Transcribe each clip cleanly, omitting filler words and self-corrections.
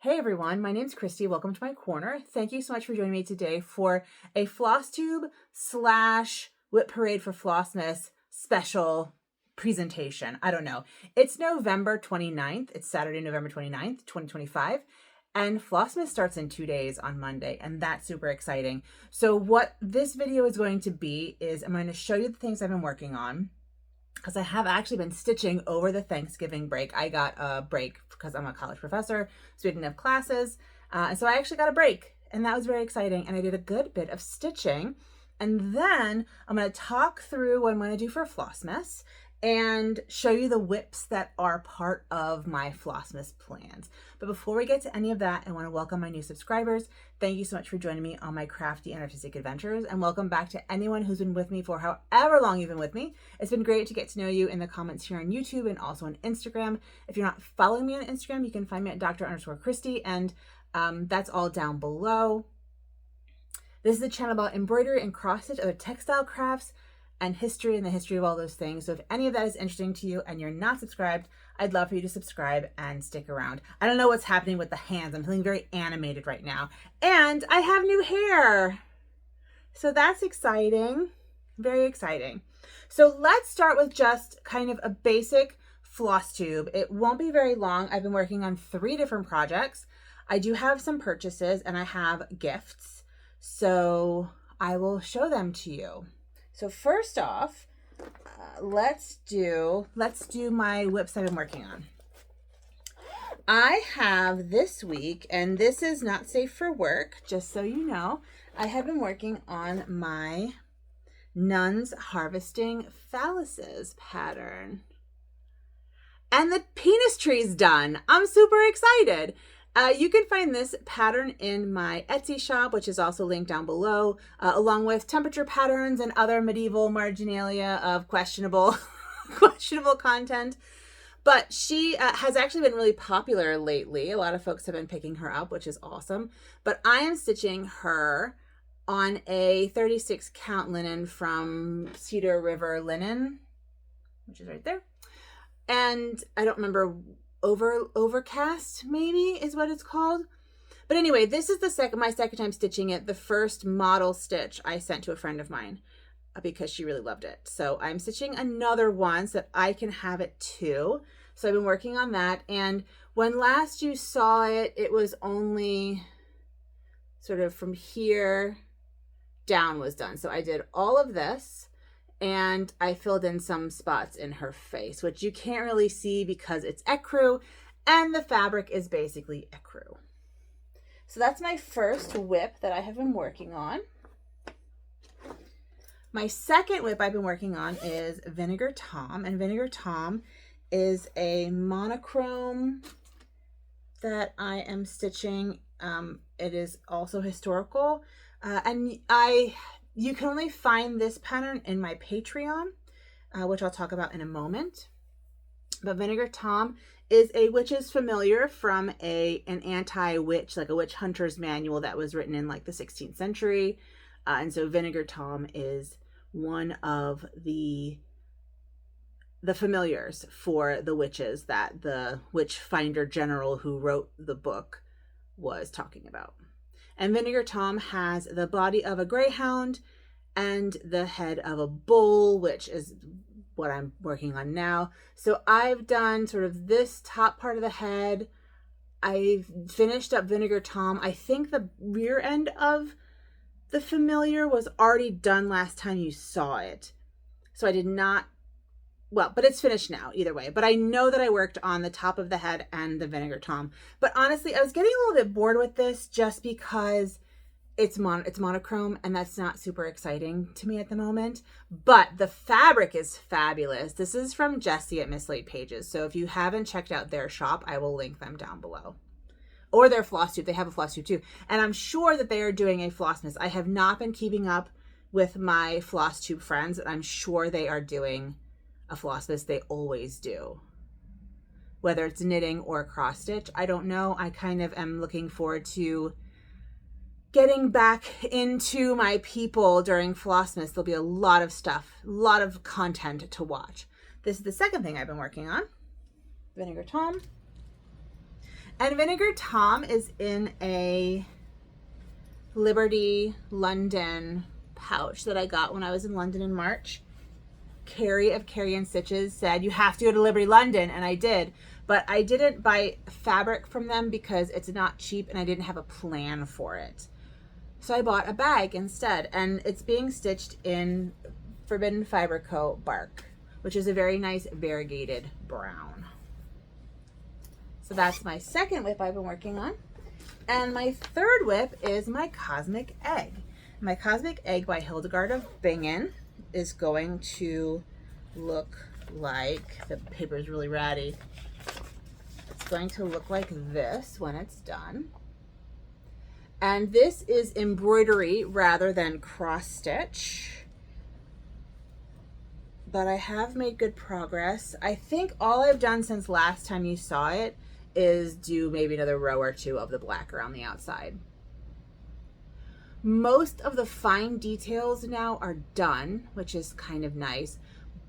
Hey everyone, my name's Christy. Welcome to my corner. Thank you so much for joining me today for a Flosstube / WIP Parade for Flossmiss special presentation. I don't know. It's November 29th. It's Saturday, November 29th, 2025. And Flossmiss starts in 2 days on Monday, and that's super exciting. So what this video is going to be is I'm going to show you the things I've been working on, because I have actually been stitching over the Thanksgiving break. I got a break because I'm a college professor, so we didn't have classes. And so I actually got a break, and that was very exciting. And I did a good bit of stitching. And then I'm going to talk through what I'm going to do for Flossmiss and show you the WIPs that are part of my Flossmiss plans. But before we get to any of that, I want to welcome my new subscribers. Thank you so much for joining me on my crafty and artistic adventures, and welcome back to anyone who's been with me for however long you've been with me. It's been great to get to know you in the comments here on YouTube and also on Instagram. If you're not following me on Instagram, you can find me at Dr_Christy, and that's all down below. This is a channel about embroidery and cross stitch, other textile crafts, and history and the history of all those things. So if any of that is interesting to you and you're not subscribed, I'd love for you to subscribe and stick around. I don't know what's happening with the hands. I'm feeling very animated right now. And I have new hair. So that's exciting. Very exciting. So let's start with just kind of a basic floss tube. It won't be very long. I've been working on 3 different projects. I do have some purchases and I have gifts. So I will show them to you. So first off, let's do my WIPs I've been working on. I have this week, and this is not safe for work, just so you know, I have been working on my Nuns Harvesting Phalluses pattern. And the penis tree's done. I'm super excited. You can find this pattern in my Etsy shop, which is also linked down below, along with temperature patterns and other medieval marginalia of questionable content. But she has actually been really popular lately. A lot of folks have been picking her up, which is awesome. But I am stitching her on a 36 count linen from Cedar River Linen, which is right there. And I don't remember, overcast maybe is what it's called. But anyway, this is my second time stitching it. The first model stitch I sent to a friend of mine because she really loved it. So I'm stitching another one so that I can have it too. So I've been working on that. And when last you saw it, it was only sort of from here down was done. So I did all of this. And I filled in some spots in her face, which you can't really see because it's ecru and the fabric is basically ecru. So that's my first WIP that I have been working on. My second WIP I've been working on is Vinegar Tom, and Vinegar Tom is a monochrome that I am stitching. It is also historical, and you can only find this pattern in my Patreon, which I'll talk about in a moment. But Vinegar Tom is a witch's familiar from an anti-witch, like a witch hunter's manual that was written in like the 16th century. And so Vinegar Tom is one of the familiars for the witches that the witch finder general who wrote the book was talking about. And Vinegar Tom has the body of a greyhound and the head of a bull, which is what I'm working on now. So I've done sort of this top part of the head. I've finished up Vinegar Tom. I think the rear end of the familiar was already done last time you saw it. So I did not, well, but it's finished now either way. But I know that I worked on the top of the head and the Vinegar Tom. But honestly, I was getting a little bit bored with this just because it's monochrome, and that's not super exciting to me at the moment. But the fabric is fabulous. This is from Jessie at Mislaid Pages. So if you haven't checked out their shop, I will link them down below. Or their Flosstube. They have a Flosstube too. And I'm sure that they are doing a Flossmiss. I have not been keeping up with my Flosstube friends, but I'm sure they are doing a Flossmiss. They always do. Whether it's knitting or cross stitch, I don't know. I kind of am looking forward to getting back into my people during Flossmiss. There'll be a lot of stuff, a lot of content to watch. This is the second thing I've been working on, Vinegar Tom. And Vinegar Tom is in a Liberty London pouch that I got when I was in London in March. Carrie of Carrie and Stitches said, you have to go to Liberty London, and I did. But I didn't buy fabric from them because it's not cheap and I didn't have a plan for it. So I bought a bag instead, and it's being stitched in Forbidden Fiber Co. bark, which is a very nice variegated brown. So that's my second WIP I've been working on. And my third WIP is my Cosmic Egg. My Cosmic Egg by Hildegard of Bingen is going to look like, the paper is really ratty. It's going to look like this when it's done. And this is embroidery rather than cross stitch. But I have made good progress. I think all I've done since last time you saw it is do maybe another row or two of the black around the outside. Most of the fine details now are done, which is kind of nice,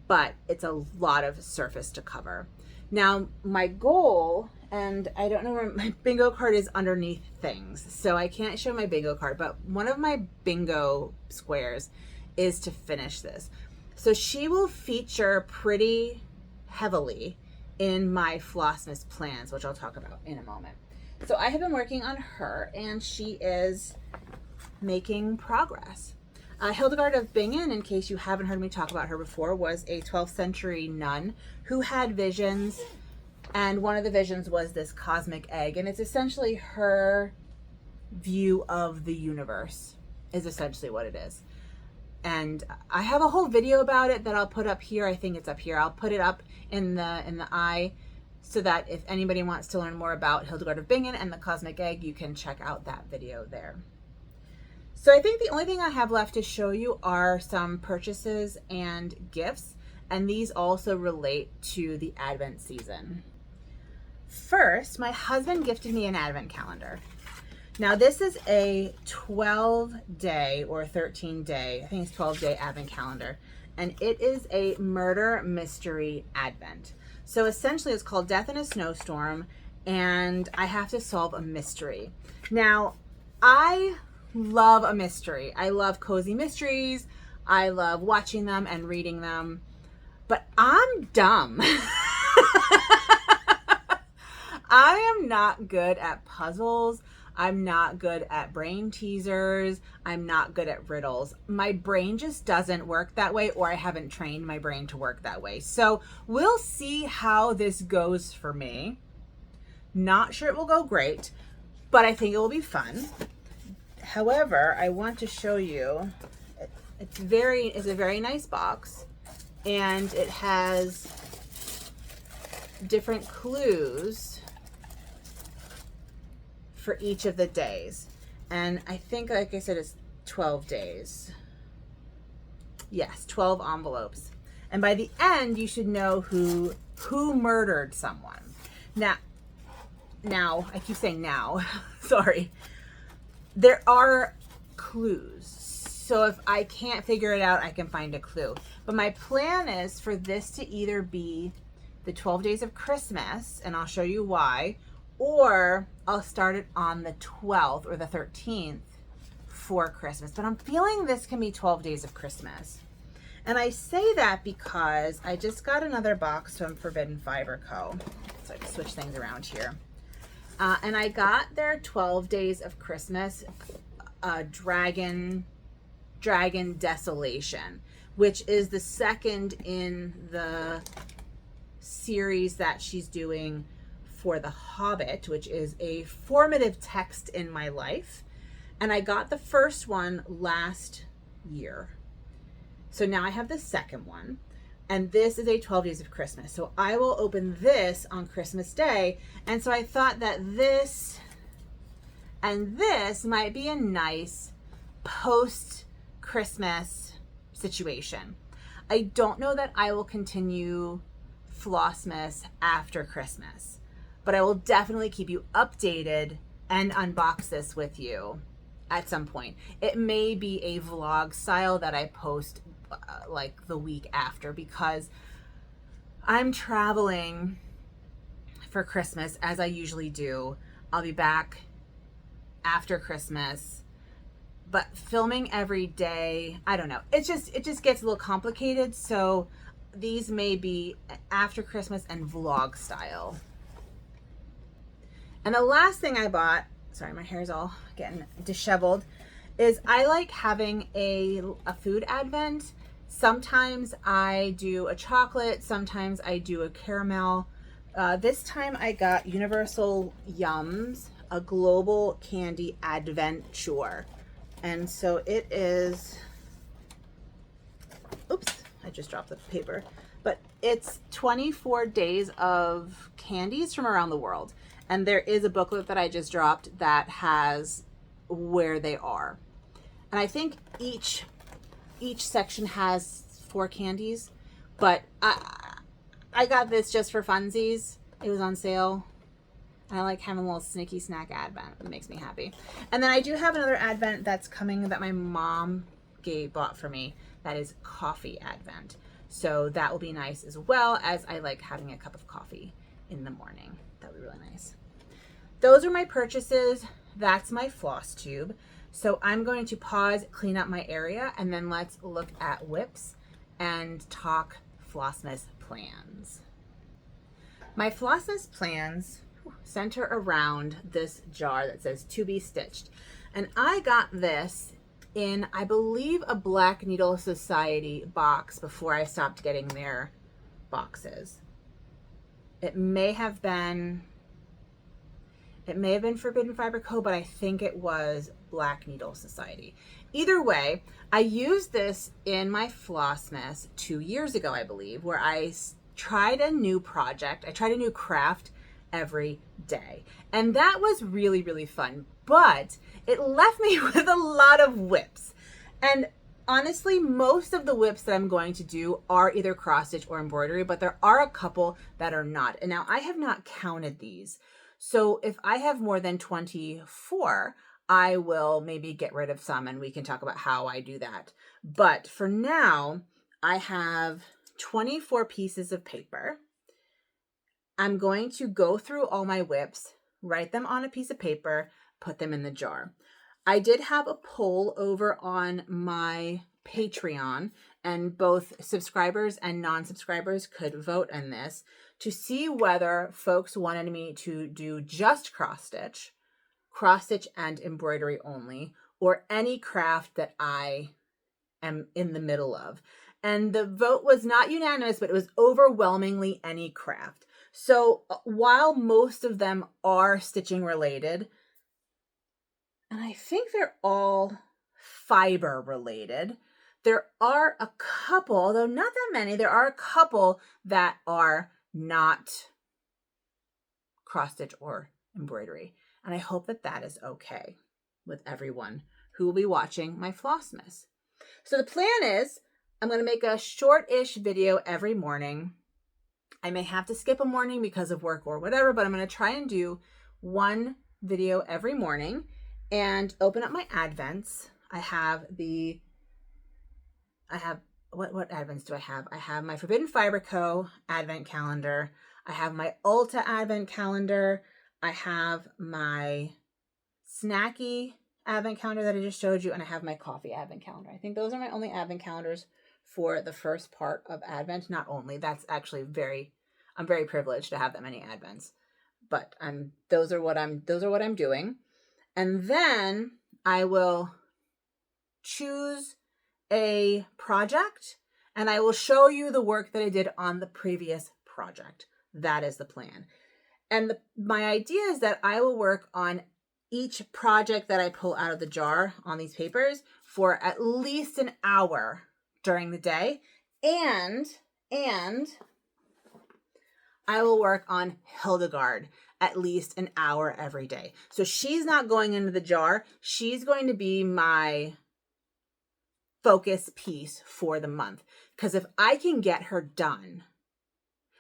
but it's a lot of surface to cover. Now, my goal, and I don't know where my bingo card is underneath things, so I can't show my bingo card, but one of my bingo squares is to finish this. So she will feature pretty heavily in my Flossmiss plans, which I'll talk about in a moment. So I have been working on her, and she is making progress. Hildegard of Bingen, in case you haven't heard me talk about her before, was a 12th century nun who had visions, and one of the visions was this cosmic egg, and it's essentially her view of the universe is essentially what it is. And I have a whole video about it that I'll put up here. I think it's up here. I'll put it up in the eye so that if anybody wants to learn more about Hildegard of Bingen and the cosmic egg, you can check out that video there. So I think the only thing I have left to show you are some purchases and gifts, and these also relate to the Advent season. First, my husband gifted me an Advent calendar. Now this is a 12-day or 13-day, I think it's 12-day Advent calendar, and it is a murder mystery Advent. So essentially it's called Death in a Snowstorm, and I have to solve a mystery. Now, I love a mystery. I love cozy mysteries. I love watching them and reading them, but I'm dumb. I am not good at puzzles. I'm not good at brain teasers. I'm not good at riddles. My brain just doesn't work that way, or I haven't trained my brain to work that way. So we'll see how this goes for me. Not sure it will go great, but I think it will be fun. However, I want to show you, it's a very nice box, and it has different clues for each of the days. And I think, like I said, it's 12 days. Yes, 12 envelopes. And by the end, you should know who murdered someone. Now, I keep saying now, sorry. There are clues. So if I can't figure it out, I can find a clue. But my plan is for this to either be the 12 days of Christmas, and I'll show you why, or I'll start it on the 12th or the 13th for Christmas. But I'm feeling this can be 12 days of Christmas. And I say that because I just got another box from Forbidden Fiber Co. So I can switch things around here. And I got their 12 Days of Christmas Dragon Desolation, which is the second in the series that she's doing for The Hobbit, which is a formative text in my life. And I got the first one last year. So now I have the second one. And this is a 12 Days of Christmas. So I will open this on Christmas Day. And so I thought that this and this might be a nice post-Christmas situation. I don't know that I will continue Flossmiss after Christmas, but I will definitely keep you updated and unbox this with you at some point. It may be a vlog style that I post like the week after, because I'm traveling for Christmas as I usually do. I'll be back after Christmas. But filming every day, I don't know. It just gets a little complicated. So these may be after Christmas and vlog style. And the last thing I bought, sorry, my hair's all getting disheveled, is I like having a food advent. Sometimes I do a chocolate, sometimes I do a caramel. This time I got Universal Yums, a global candy adventure. And so it is, oops, I just dropped the paper, but it's 24 days of candies from around the world. And there is a booklet that I just dropped that has where they are. And I think each section has 4 candies, but I got this just for funsies. It was on sale. I like having a little sneaky snack advent. It makes me happy. And then I do have another advent that's coming that my mom bought for me. That is coffee advent. So that will be nice, as well as I like having a cup of coffee in the morning. That would be really nice. Those are my purchases. That's my floss tube. So I'm going to pause, clean up my area, and then let's look at WIPs and talk Flossmiss plans. My Flossmiss plans center around this jar that says to be stitched. And I got this in, I believe, a Black Needle Society box before I stopped getting their boxes. It may have been Forbidden Fiber Co., but I think it was Black Needle Society. Either way, I used this in my Flossmiss 2 years ago, I believe, where I tried a new project. I tried a new craft every day. And that was really, really fun. But it left me with a lot of WIPs. And honestly, most of the WIPs that I'm going to do are either cross stitch or embroidery, but there are a couple that are not. And now I have not counted these. So if I have more than 24, I will maybe get rid of some, and we can talk about how I do that. But for now, I have 24 pieces of paper. I'm going to go through all my WIPs, write them on a piece of paper, put them in the jar. I did have a poll over on my Patreon, and both subscribers and non-subscribers could vote on this to see whether folks wanted me to do just cross stitch and embroidery only, or any craft that I am in the middle of. And the vote was not unanimous, but it was overwhelmingly any craft. So while most of them are stitching related, and I think they're all fiber related, there are a couple, although not that many, there are a couple that are not cross stitch or embroidery. And I hope that that is okay with everyone who will be watching my Flossmiss. So the plan is I'm going to make a short-ish video every morning. I may have to skip a morning because of work or whatever, but I'm going to try and do one video every morning and open up my advents. What advents do I have? I have my Forbidden Fiber Co. advent calendar. I have my Ulta advent calendar. I have my Snacky advent calendar that I just showed you, and I have my coffee advent calendar. I think those are my only advent calendars for the first part of Advent. Not only, that's actually I'm very privileged to have that many Advents, but those are what I'm doing. And then I will choose a project and I will show you the work that I did on the previous project. That is the plan. And my idea is that I will work on each project that I pull out of the jar on these papers for at least an hour during the day. And I will work on Hildegard at least an hour every day. So she's not going into the jar. She's going to be my focus piece for the month. Because if I can get her done,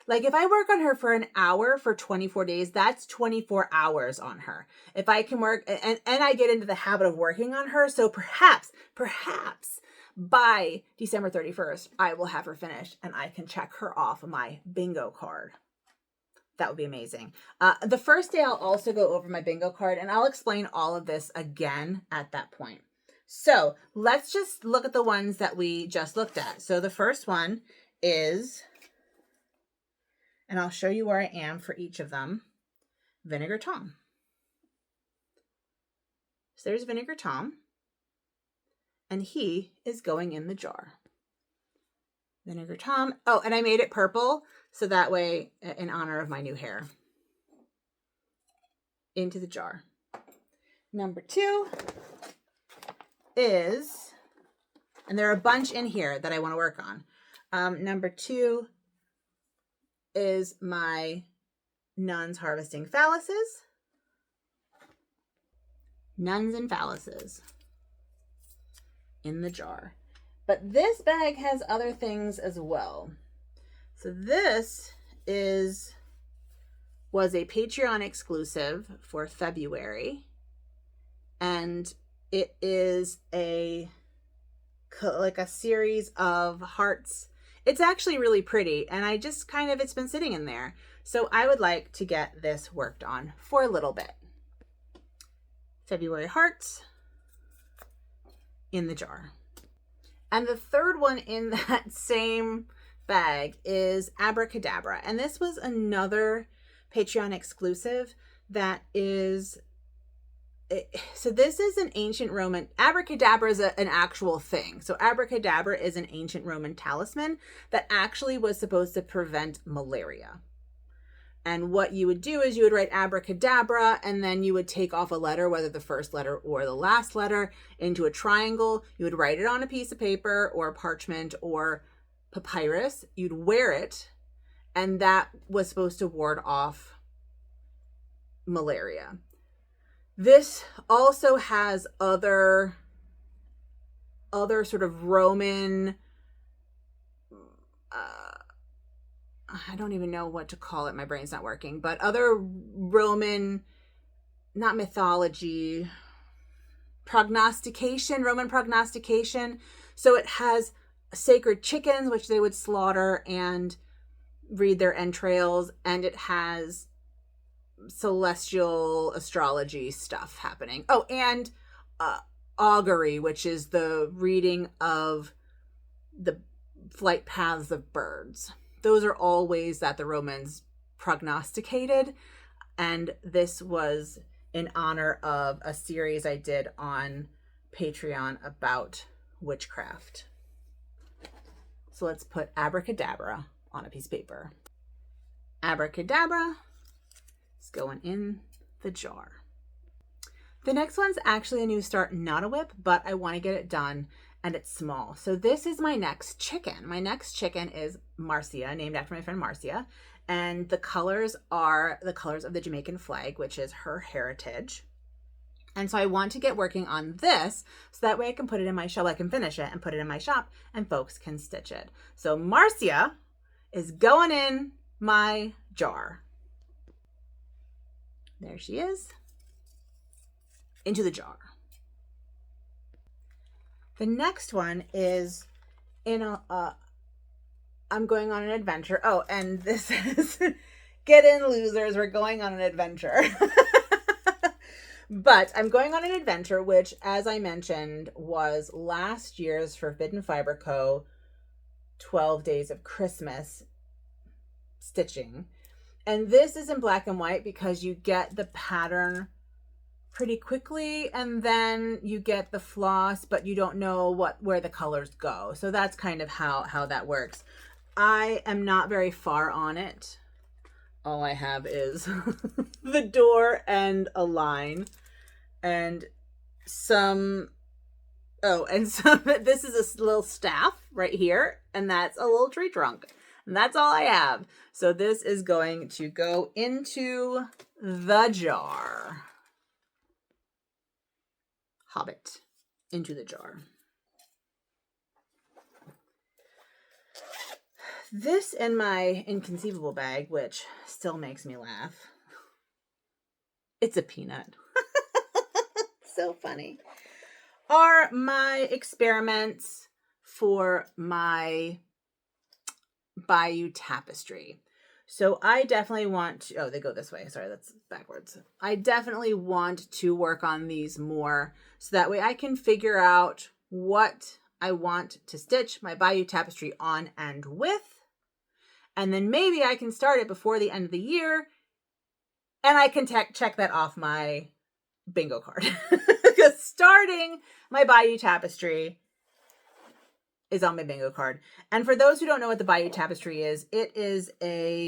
like if I work on her for an hour for 24 days, that's 24 hours on her. If I can work, and I get into the habit of working on her, so perhaps by December 31st, I will have her finished and I can check her off my bingo card. that would be amazing. The first day I'll also go over my bingo card, and I'll explain all of this again at that point. So let's just look at the ones that we just looked at. So the first one is, and I'll show you where I am for each of them, Vinegar Tom. So there's Vinegar Tom, and he is going in the jar. Vinegar Tom. Oh, and I made it purple, so that way, in honor of my new hair. Into the jar. Number 2 is, and there are a bunch in here that I want to work on. Number 2 is my Nuns Harvesting Phalluses. Nuns and Phalluses in the jar. But this bag has other things as well. So this was a Patreon exclusive for February. And it is like a series of hearts. It's actually really pretty, and I just it's been sitting in there. So I would like to get this worked on for a little bit. February hearts in the jar. And the third one in that same bag is Abracadabra. And this was another Patreon exclusive that is, so this is an ancient Roman, Abracadabra is an actual thing. So Abracadabra is an ancient Roman talisman that actually was supposed to prevent malaria. And what you would do is you would write abracadabra, and then you would take off a letter, whether the first letter or the last letter, into a triangle. You would write it on a piece of paper or parchment or papyrus. You'd wear it, and that was supposed to ward off malaria. This also has other sort of Roman, I don't even know what to call it. My brain's not working, but other Roman, not mythology, Roman prognostication. So it has sacred chickens, which they would slaughter and read their entrails. And it has celestial astrology stuff happening. Oh, and augury, which is the reading of the flight paths of birds. Those are all ways that the Romans prognosticated. And this was in honor of a series I did on Patreon about witchcraft. So let's put Abracadabra on a piece of paper. Abracadabra is going in the jar. The next one's actually a new start, not a WIP, but I want to get it done, and it's small. So this is my next chicken. My next chicken is Marcia, named after my friend Marcia. And the colors are the colors of the Jamaican flag, which is her heritage. And so I want to get working on this so that way I can put it in my shop. I can finish it and put it in my shop and folks can stitch it. So Marcia is going in my jar. There she is. Into the jar. The next one is I'm going on an adventure. Oh, and this is get in, losers. We're going on an adventure. But I'm going on an adventure, which, as I mentioned, was last year's Forbidden Fiber Co. 12 Days of Christmas stitching. And this is in black and white because you get the pattern pretty quickly, and then you get the floss, but you don't know where the colors go. So that's kind of how that works. I am not very far on it. All I have is the door and a line and some, this is a little staff right here, and that's a little tree trunk. And that's all I have. So this is going to go into the jar. Hobbit into the jar. This in my inconceivable bag, which still makes me laugh. It's a peanut. So funny. Are my experiments for my Bayou tapestry. So I definitely want to, oh, they go this way. Sorry, that's backwards. I definitely want to work on these more so that way I can figure out what I want to stitch my Bayou tapestry on and with. And then maybe I can start it before the end of the year and I can check that off my bingo card. Because starting my Bayou tapestry is on my bingo card. And for those who don't know what the Bayou tapestry is, it is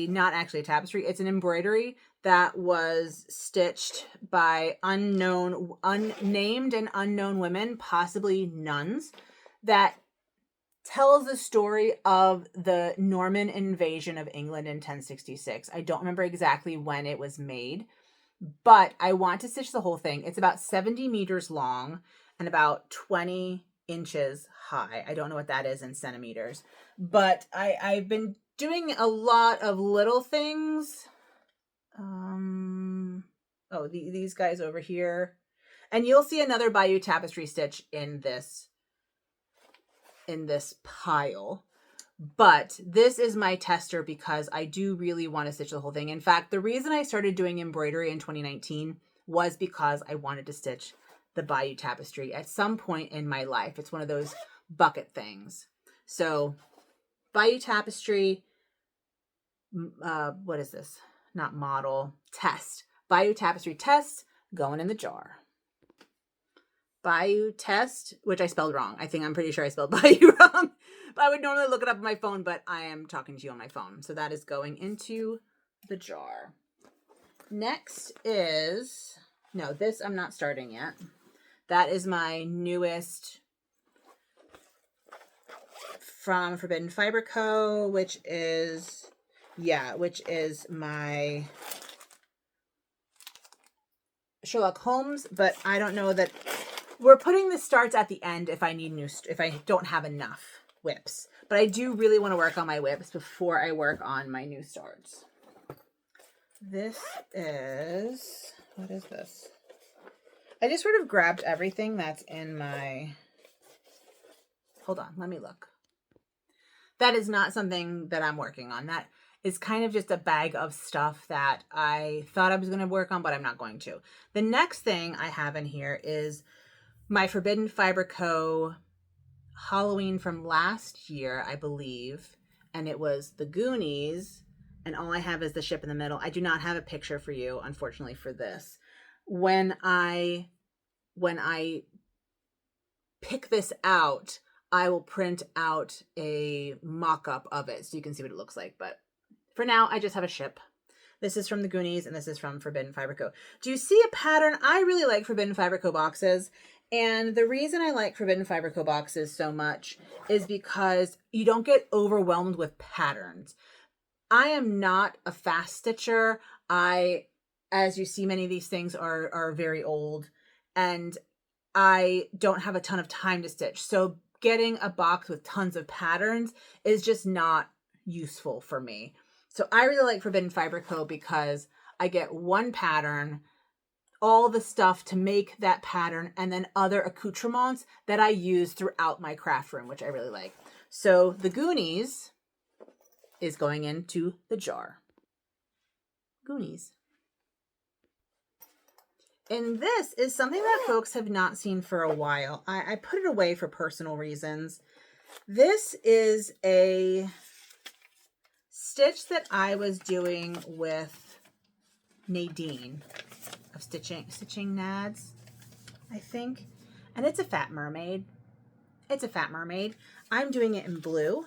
not actually a tapestry, it's an embroidery that was stitched by unnamed and unknown women, possibly nuns, that tells the story of the Norman invasion of England in 1066. I don't remember exactly when it was made, but I want to stitch the whole thing. It's about 70 meters long and about 20 inches high. I don't know what that is in centimeters, but I've been doing a lot of little things. These guys over here, and you'll see another Bayou tapestry stitch in this pile. But this is my tester because I do really want to stitch the whole thing. In fact, the reason I started doing embroidery in 2019 was because I wanted to stitch the Bayou tapestry at some point in my life. It's one of those bucket things. So Bayou tapestry, what is this? Not model, test. Bayou tapestry test going in the jar. Bayou test, which I spelled wrong. I'm pretty sure I spelled Bayou wrong. But I would normally look it up on my phone, but I am talking to you on my phone. So that is going into the jar. Next is, no, this I'm not starting yet. That is my newest from Forbidden Fiber Co., which is my Sherlock Holmes, but I don't know that we're putting the starts at the end if I don't have enough WIPs. But I do really want to work on my WIPs before I work on my new starts. This is, what is this? I just sort of grabbed everything that's in my, hold on, let me look. That is not something that I'm working on. That is kind of just a bag of stuff that I thought I was going to work on, but I'm not going to. The next thing I have in here is my Forbidden Fiber Co. Halloween from last year, I believe. And it was the Goonies. And all I have is the ship in the middle. I do not have a picture for you, unfortunately, for this. When I pick this out, I will print out a mock-up of it so you can see what it looks like. But for now, I just have a ship. This is from the Goonies, and this is from Forbidden Fiber Co. Do you see a pattern? I really like Forbidden Fiber Co. boxes. And the reason I like Forbidden Fiber Co. boxes so much is because you don't get overwhelmed with patterns. I am not a fast stitcher. As you see, many of these things are very old, and I don't have a ton of time to stitch. So getting a box with tons of patterns is just not useful for me. So I really like Forbidden Fiber Co. because I get one pattern, all the stuff to make that pattern, and then other accoutrements that I use throughout my craft room, which I really like. So the Goonies is going into the jar. Goonies. And this is something that folks have not seen for a while. I put it away for personal reasons. This is a stitch that I was doing with Nadine of Stitching Nads, I think. And it's a fat mermaid. It's a fat mermaid. I'm doing it in blue.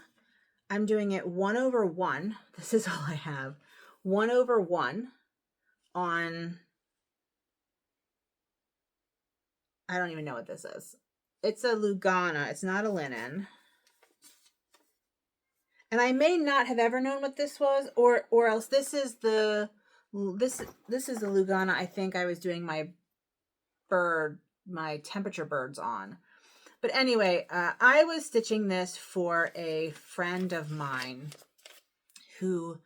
I'm doing it 1/1. This is all I have. 1/1 on, I don't even know what this is. It's a Lugana. It's not a linen. And I may not have ever known what this was, or else this is the Lugana I think I was doing my temperature birds on. But anyway, I was stitching this for a friend of mine who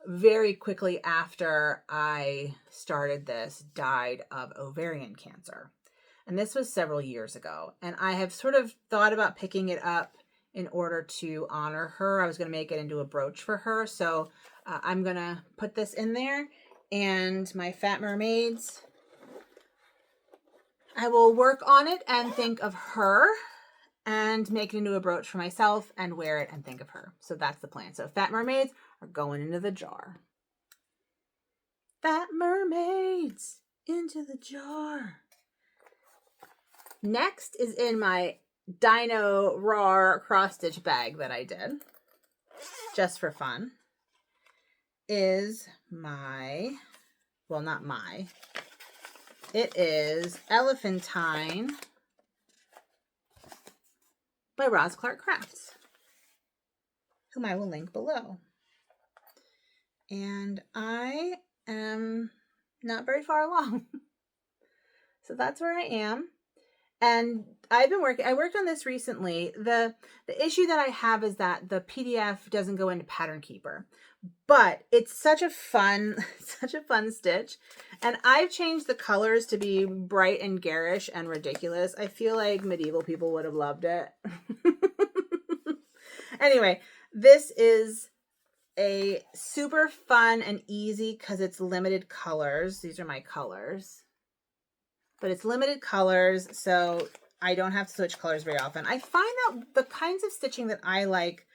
very quickly after I started this died of ovarian cancer. And this was several years ago. And I have sort of thought about picking it up in order to honor her. I was going to make it into a brooch for her. So I'm gonna put this in there, and my Fat Mermaids, I will work on it and think of her and make it into a brooch for myself and wear it and think of her. So that's the plan. So Fat Mermaids are going into the jar. Fat Mermaids into the jar. Next is in my Dino Raw cross stitch bag that I did just for fun, is my, well, not my, it is Elephantine by Roz Clark Crafts, whom I will link below. And I am not very far along. So that's where I am. And I worked on this recently. The issue that I have is that the PDF doesn't go into Pattern Keeper, but it's such a fun stitch. And I've changed the colors to be bright and garish and ridiculous. I feel like medieval people would have loved it. Anyway, this is a super fun and easy because it's limited colors. These are my colors. But it's limited colors, so I don't have to switch colors very often. I find that the kinds of stitching that I like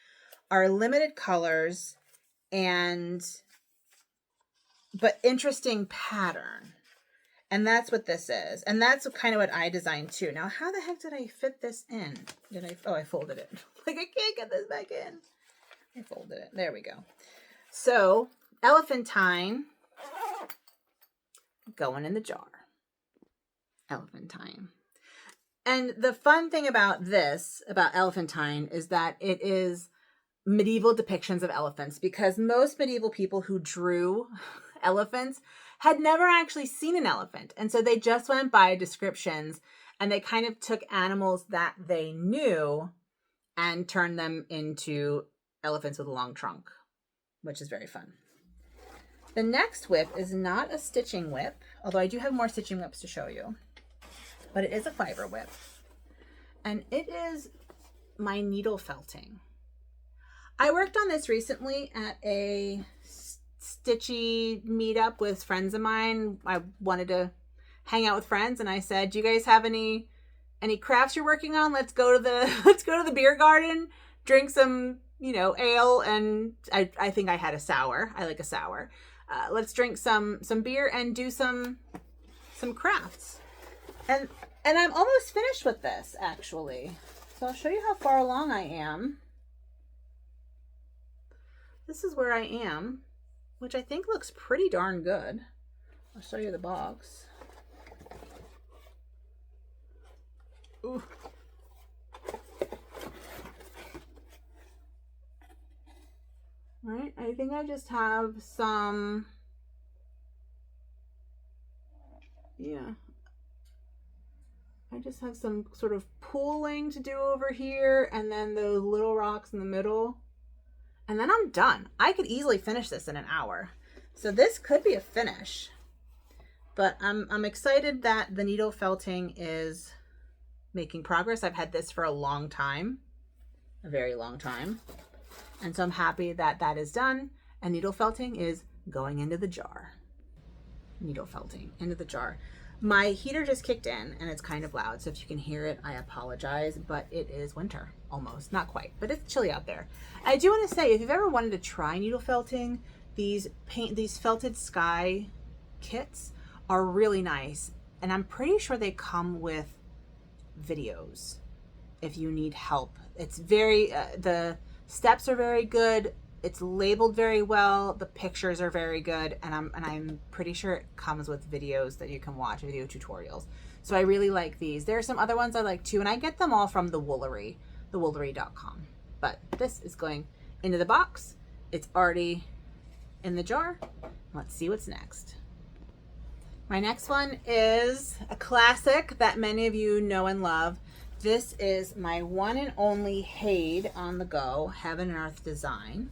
are limited colors but interesting pattern. And that's what this is. And that's kind of what I designed too. Now, how the heck did I fit this in? I folded it. Like, I can't get this back in. I folded it. There we go. So, Elephantine going in the jar. Elephantine. And the fun thing about this, about Elephantine, is that it is medieval depictions of elephants, because most medieval people who drew elephants had never actually seen an elephant. And so they just went by descriptions, and they kind of took animals that they knew and turned them into elephants with a long trunk, which is very fun. The next whip is not a stitching whip, although I do have more stitching whips to show you. But it is a fiber whip, and it is my needle felting. I worked on this recently at a stitchy meetup with friends of mine. I wanted to hang out with friends, and I said, "Do you guys have any crafts you're working on? Let's go to the beer garden, drink some, ale." And I think I had a sour. I like a sour. Let's drink some beer and do some crafts. And I'm almost finished with this, actually. So I'll show you how far along I am. This is where I am, which I think looks pretty darn good. I'll show you the box. Ooh. All right, I think I just have some, I just have some sort of pooling to do over here, and then those little rocks in the middle. And then I'm done. I could easily finish this in an hour. So this could be a finish. But I'm excited that the needle felting is making progress. I've had this for a long time. A very long time. And so I'm happy that that is done. And needle felting is going into the jar. Needle felting into the jar. My heater just kicked in and it's kind of loud, so if you can hear it, I apologize, but it is winter, almost, not quite, but it's chilly out there. I do want to say, if you've ever wanted to try needle felting, these felted sky kits are really nice, and I'm pretty sure they come with videos if you need help. It's very, the steps are very good. It's labeled very well. The pictures are very good, and I'm pretty sure it comes with videos that you can watch, video tutorials. So I really like these. There are some other ones I like too, and I get them all from the Woolery, thewoolery.com. But this is going into the box. It's already in the jar. Let's see what's next. My next one is a classic that many of you know and love. This is my one and only HAED on the go, Heaven and Earth design.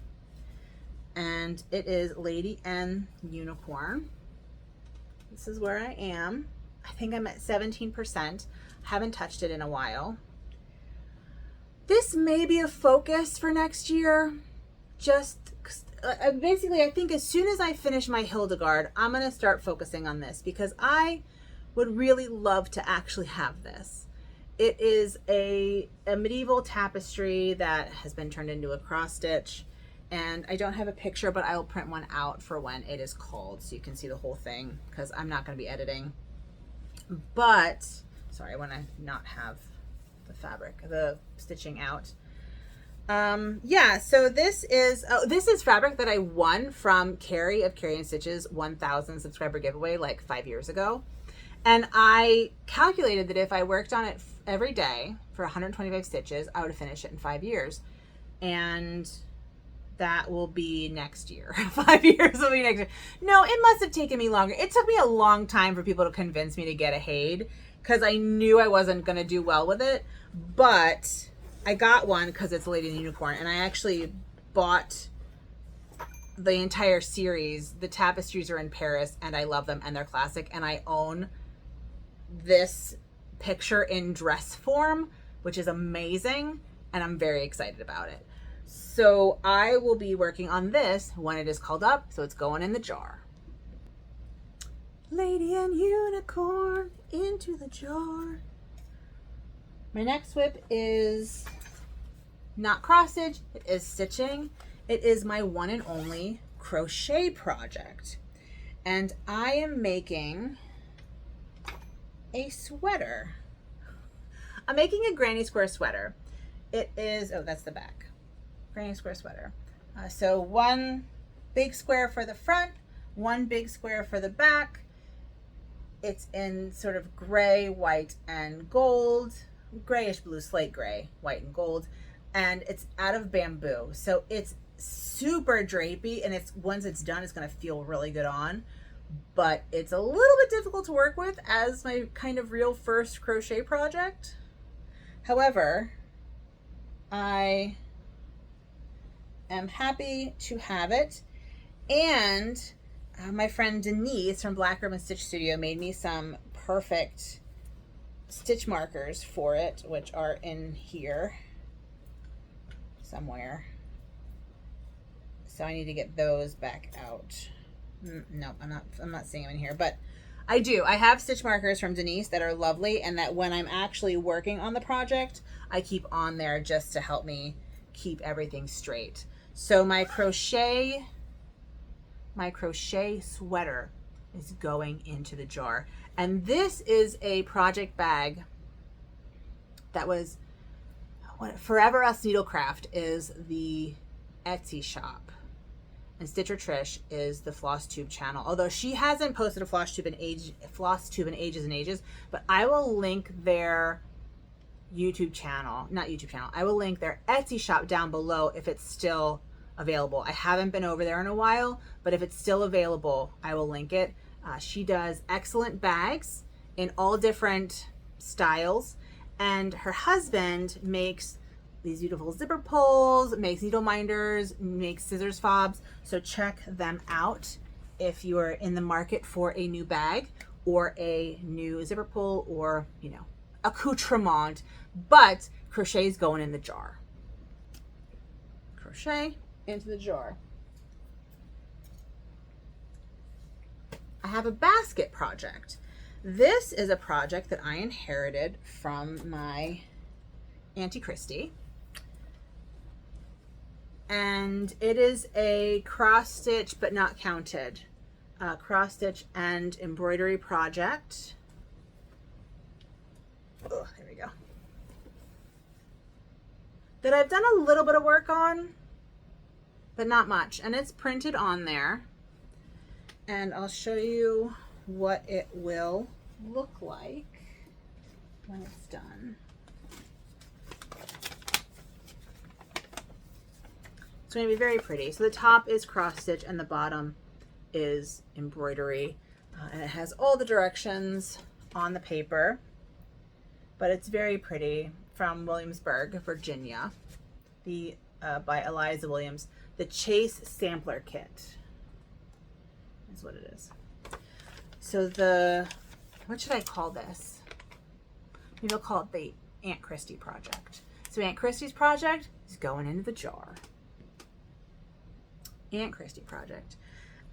And it is Lady N Unicorn. This is where I am. I think I'm at 17%. Haven't touched it in a while. This may be a focus for next year. Just basically, I think as soon as I finish my Hildegard, I'm going to start focusing on this because I would really love to actually have this. It is a medieval tapestry that has been turned into a cross stitch, and I don't have a picture, but I will print one out for when it is called so you can see the whole thing because I'm not going to be editing. But, sorry, I want to not have the fabric, the stitching out. Yeah, so this is fabric that I won from Carrie of Carrie and Stitch's 1,000 subscriber giveaway like 5 years ago. And I calculated that if I worked on it every day for 125 stitches, I would finish it in 5 years. And that will be next year. 5 years will be next year. No, it must have taken me longer. It took me a long time for people to convince me to get a HAED because I knew I wasn't going to do well with it. But I got one because it's Lady and the Unicorn, and I actually bought the entire series. The tapestries are in Paris, and I love them, and they're classic, and I own this picture in dress form, which is amazing, and I'm very excited about it. So I will be working on this when it is called up, so it's going in the jar. Lady and Unicorn into the jar. My next WIP is not cross stitch, it is stitching. It is my one and only crochet project. And I am making a sweater. I'm making a granny square sweater. It is, oh, that's the back. Granny square sweater. So one big square for the front, one big square for the back. It's in sort of gray, white, and gold. Grayish blue, slate gray, white and gold, and it's out of bamboo, so it's super drapey, and it's once it's done it's going to feel really good on, but it's a little bit difficult to work with as my kind of real first crochet project. However, I am happy to have it, and my friend Denise from Black Ribbon Stitch Studio made me some perfect stitch markers for it, which are in here somewhere. So I need to get those back out. No, I'm not seeing them in here, but I do. I have stitch markers from Denise that are lovely, and that when I'm actually working on the project, I keep on there just to help me keep everything straight. So my crochet sweater is going into the jar. And this is a project bag that was, Forever Us Needlecraft is the Etsy shop, and Stitcher Trish is the Flosstube channel. Although she hasn't posted a Flosstube in ages and ages, but I will link their YouTube channel, not YouTube channel. I will link their Etsy shop down below if it's still available. I haven't been over there in a while, but if it's still available, I will link it. She does excellent bags in all different styles, and her husband makes these beautiful zipper pulls, makes needle minders, makes scissors fobs. So check them out if you are in the market for a new bag or a new zipper pull or, you know, accoutrement. But crochet is going in the jar. Crochet into the jar. I have a basket project. This is a project that I inherited from my Auntie Christy. And it is a cross stitch, but not counted, cross stitch and embroidery project. Oh, there we go. That I've done a little bit of work on, but not much. And it's printed on there. And I'll show you what it will look like when it's done. It's going to be very pretty. So the top is cross stitch and the bottom is embroidery. And it has all the directions on the paper, but it's very pretty. From Williamsburg, Virginia, by Eliza Williams. The Chase Sampler Kit is what it is. So what should I call this? Maybe I'll call it the Aunt Christie project. So Aunt Christie's project is going into the jar. Aunt Christy project.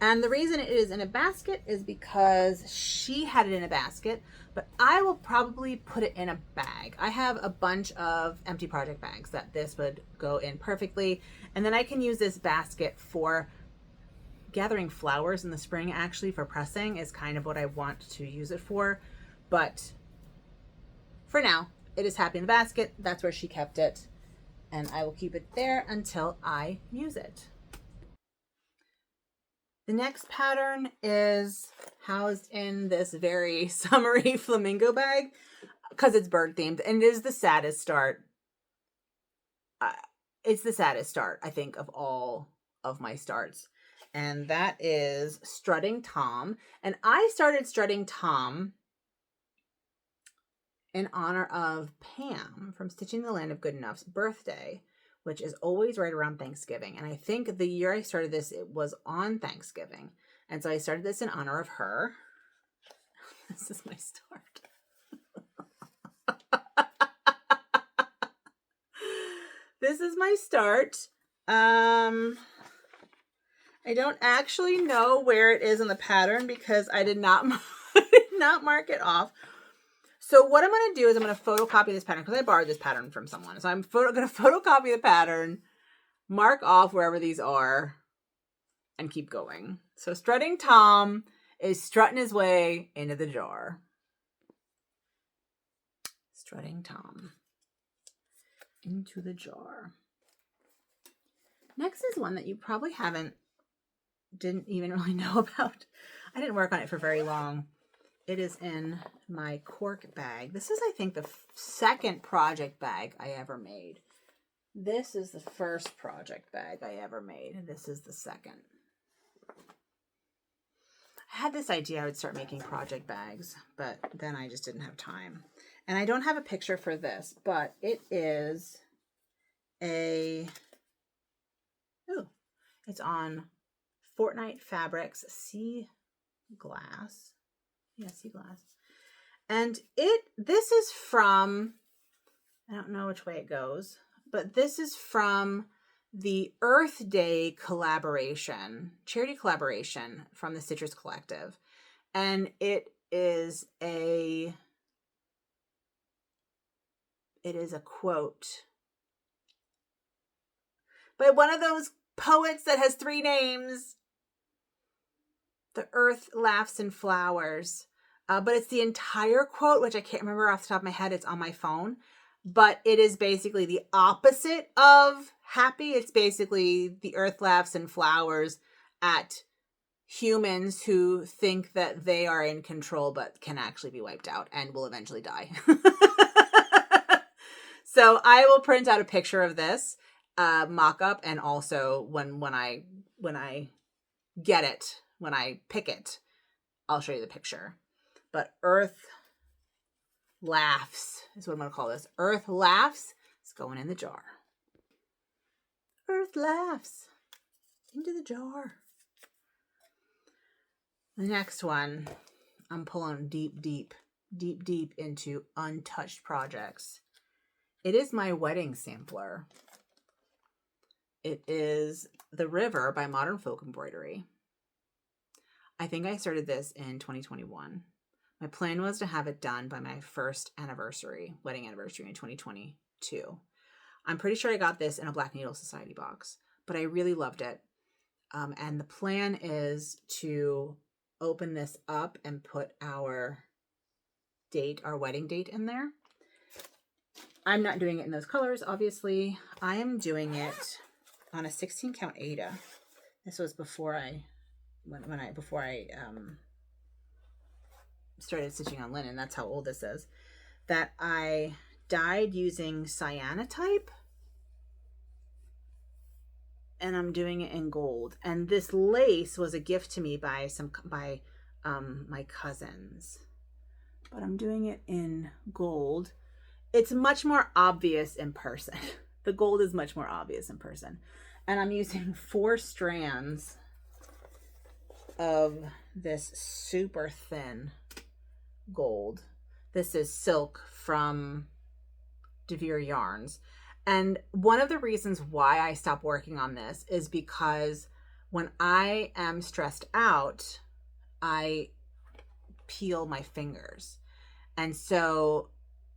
And the reason it is in a basket is because she had it in a basket, but I will probably put it in a bag. I have a bunch of empty project bags that this would go in perfectly. And then I can use this basket for gathering flowers in the spring. Actually, for pressing is kind of what I want to use it for. But for now, it is happy in the basket. That's where she kept it. And I will keep it there until I use it. The next pattern is housed in this very summery flamingo bag because it's bird themed, and it is the saddest start. It's the saddest start, I think, of all of my starts. And that is Strutting Tom. And I started Strutting Tom in honor of Pam from Stitching the Land of Good Enough's birthday, which is always right around Thanksgiving. And I think the year I started this, it was on Thanksgiving. And so I started this in honor of her. This is my start. This is my start. I don't actually know where it is in the pattern because I did not mark it off. So what I'm going to do is I'm going to photocopy this pattern because I borrowed this pattern from someone. So I'm going to photocopy the pattern, mark off wherever these are, and keep going. So Strutting Tom is strutting his way into the jar. Strutting Tom into the jar. Next is one that you probably didn't even really know about. I didn't work on it for very long. It is in my cork bag. This is, I think, the second project bag I ever made. This is the first project bag I ever made. This is the second. I had this idea I would start making project bags, but then I just didn't have time. And I don't have a picture for this, but it is it's on Fortnite Fabrics Sea Glass. Yeah, sea glass. And this is from, I don't know which way it goes, but this is from the Earth Day collaboration, charity collaboration from the Citrus Collective. And it is a quote by one of those poets that has 3 names. The earth laughs in flowers. But it's the entire quote, which I can't remember off the top of my head. It's on my phone. But it is basically the opposite of happy. It's basically the earth laughs in flowers at humans who think that they are in control but can actually be wiped out and will eventually die. So I will print out a picture of this mock-up, and also when I get it, when I pick it, I'll show you the picture. But Earth Laughs is what I'm going to call this. Earth Laughs is going in the jar. Earth Laughs into the jar. The next one, I'm pulling deep into untouched projects. It is my wedding sampler. It is The River by Modern Folk Embroidery. I think I started this in 2021. My plan was to have it done by my first wedding anniversary in 2022. I'm pretty sure I got this in a Black Needle Society box, but I really loved it. And the plan is to open this up and put our wedding date in there. I'm not doing it in those colors, obviously. I am doing it on a 16 count Aida. This was before I started stitching on linen. That's how old this is. That I dyed using Cyanotype, and I'm doing it in gold. And this lace was a gift to me by my cousins, but I'm doing it in gold. It's much more obvious in person. The gold is much more obvious in person. And I'm using 4 strands of this super thin gold. This is silk from DeVere Yarns. And one of the reasons why I stopped working on this is because when I am stressed out, I peel my fingers. And so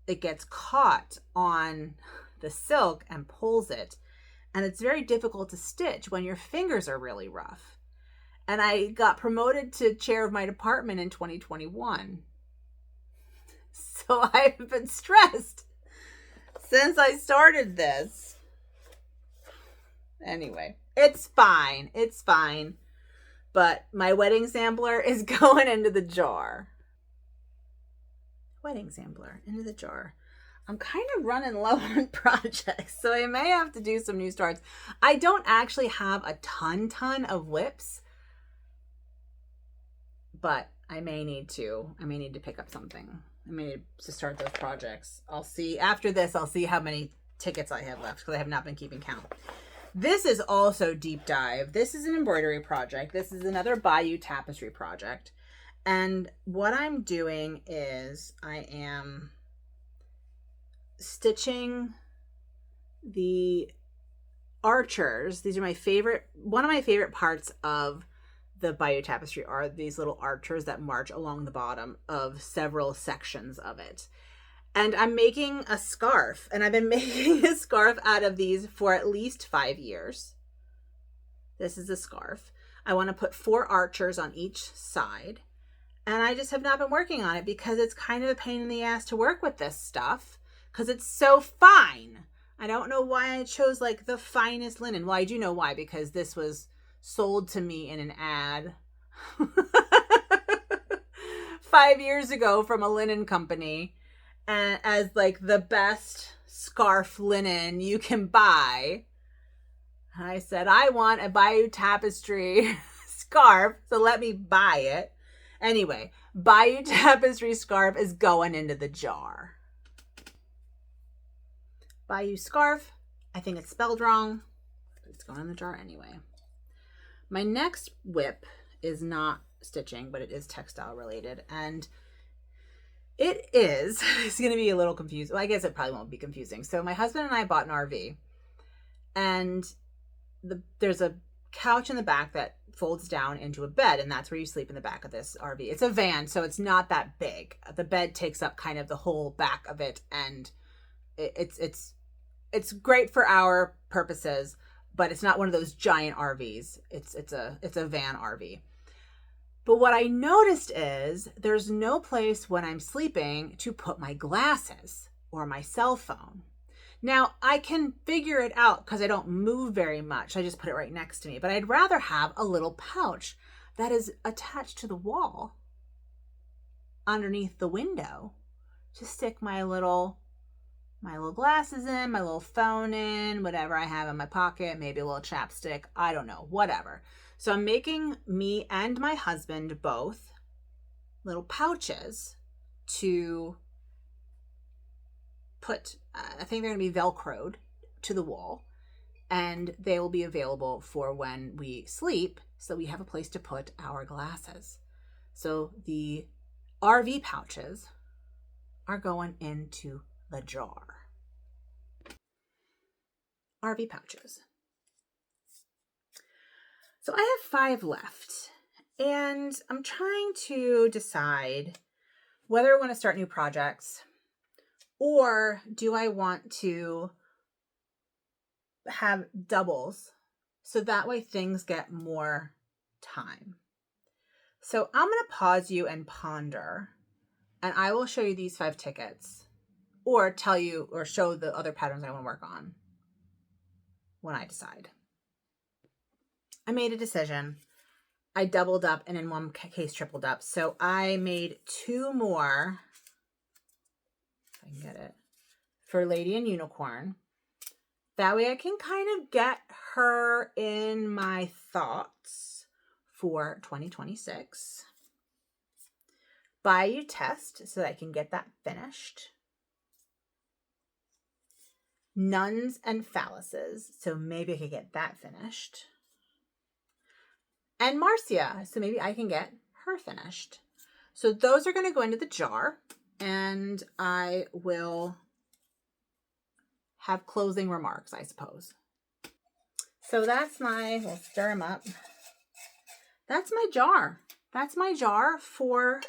it gets caught on the silk and pulls it. And it's very difficult to stitch when your fingers are really rough. And I got promoted to chair of my department in 2021. So I've been stressed since I started this. Anyway, it's fine. It's fine. But my wedding sampler is going into the jar. Wedding sampler into the jar. I'm kind of running low on projects, so I may have to do some new starts. I don't actually have a ton of WIPs, but I may need to pick up something. I may need to start those projects. I'll see after this. I'll see how many tickets I have left because I have not been keeping count. This is also deep dive. This is an embroidery project. This is another Bayou tapestry project. And what I'm doing is I am stitching the archers. These are my favorite. One of my favorite parts of the Bayou tapestry are these little archers that march along the bottom of several sections of it. And I'm making a scarf, and I've been making a scarf out of these for at least 5 years. This is a scarf. I want to put 4 archers on each side. And I just have not been working on it because it's kind of a pain in the ass to work with this stuff because it's so fine. I don't know why I chose like the finest linen. Well, I do know why, because this was sold to me in an ad 5 years ago from a linen company and as like the best scarf linen you can buy. I said, I want a Bayou tapestry scarf, so let me buy it. Anyway, Bayou tapestry scarf is going into the jar. Bayou scarf, I think it's spelled wrong, but it's going in the jar anyway. My next WIP is not stitching, but it is textile related. And it's going to be a little confusing. Well, I guess it probably won't be confusing. So my husband and I bought an RV. And there's a couch in the back that folds down into a bed, and that's where you sleep in the back of this RV. It's a van, so it's not that big. The bed takes up kind of the whole back of it, and it's great for our purposes, but it's not one of those giant RVs. It's a van RV. But what I noticed is there's no place when I'm sleeping to put my glasses or my cell phone. Now, I can figure it out because I don't move very much. I just put it right next to me. But I'd rather have a little pouch that is attached to the wall underneath the window to stick my little glasses in, my little phone in, whatever I have in my pocket, maybe a little chapstick, I don't know, whatever. So I'm making me and my husband both little pouches to put, I think they're going to be Velcroed to the wall, and they will be available for when we sleep, so we have a place to put our glasses. So the RV pouches are going into the jar. RV pouches. So I have 5 left, and I'm trying to decide whether I want to start new projects, or do I want to have doubles so that way things get more time? So I'm going to pause you and ponder, and I will show you these 5 tickets, or tell you or show the other patterns I want to work on when I decide. I made a decision. I doubled up and in one case tripled up. So I made 2 more, if I can get it, for Lady and Unicorn. That way I can kind of get her in my thoughts for 2026. Bayou Test so that I can get that finished. Nuns and Phalluses, so maybe I could get that finished. And Marcia, so maybe I can get her finished. So those are going to go into the jar, and I will have closing remarks, I suppose. So that's we'll stir them up. that's my jar. That's my jar for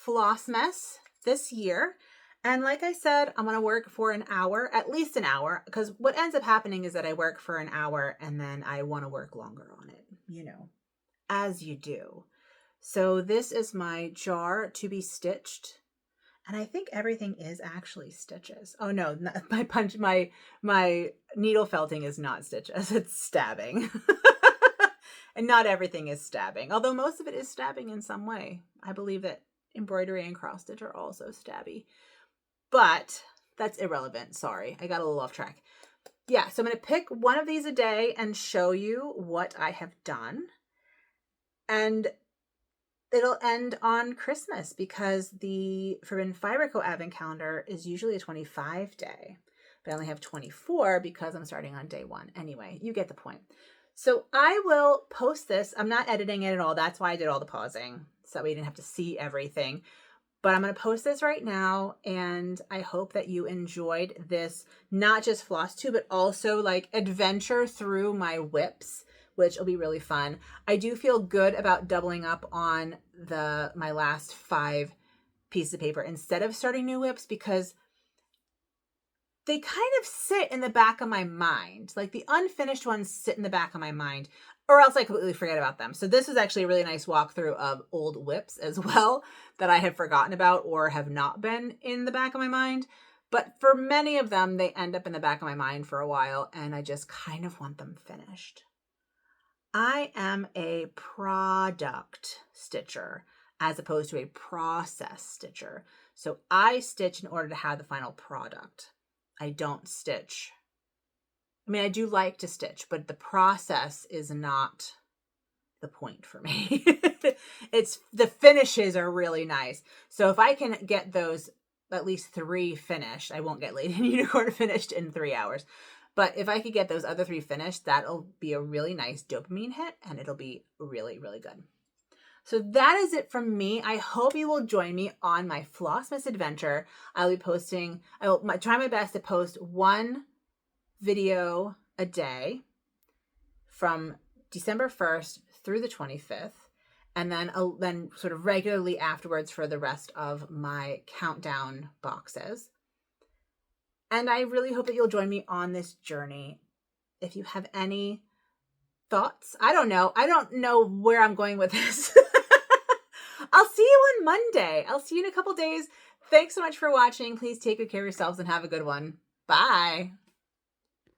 Flossmas this year. And like I said, I'm going to work for an hour, at least an hour, because what ends up happening is that I work for an hour and then I want to work longer on it, you know, as you do. So this is my jar to be stitched. And I think everything is actually stitches. Oh no, my needle felting is not stitches, it's stabbing. And not everything is stabbing, although most of it is stabbing in some way. I believe that embroidery and cross stitch are also stabby. But that's irrelevant. Sorry, I got a little off track. Yeah, so I'm going to pick one of these a day and show you what I have done. And it'll end on Christmas because the Forbidden Fiber Co. Advent Calendar is usually a 25 day. But I only have 24 because I'm starting on day 1. Anyway, you get the point. So I will post this. I'm not editing it at all. That's why I did all the pausing, so that we didn't have to see everything. But I'm going to post this right now, and I hope that you enjoyed this, not just Flosstube, but also like adventure through my WIPs, which will be really fun. I do feel good about doubling up on my last 5 pieces of paper instead of starting new WIPs, because they kind of sit in the back of my mind. Like the unfinished ones sit in the back of my mind, or else I completely forget about them. So this is actually a really nice walkthrough of old WIPs as well that I have forgotten about or have not been in the back of my mind. But for many of them, they end up in the back of my mind for a while, and I just kind of want them finished. I am a product stitcher as opposed to a process stitcher. So I stitch in order to have the final product. I don't stitch. I mean, I do like to stitch, but the process is not the point for me. It's the finishes are really nice. So if I can get those at least 3 finished, I won't get Lady Unicorn finished in 3 hours. But if I could get those other 3 finished, that'll be a really nice dopamine hit, and it'll be really, really good. So that is it from me. I hope you will join me on my Flossmas adventure. I'll be posting, I will try my best to post 1 video a day from December 1st through the 25th. And then sort of regularly afterwards for the rest of my countdown boxes. And I really hope that you'll join me on this journey. If you have any thoughts, I don't know where I'm going with this. I'll see you on Monday. I'll see you in a couple days. Thanks so much for watching. Please take good care of yourselves and have a good one. Bye.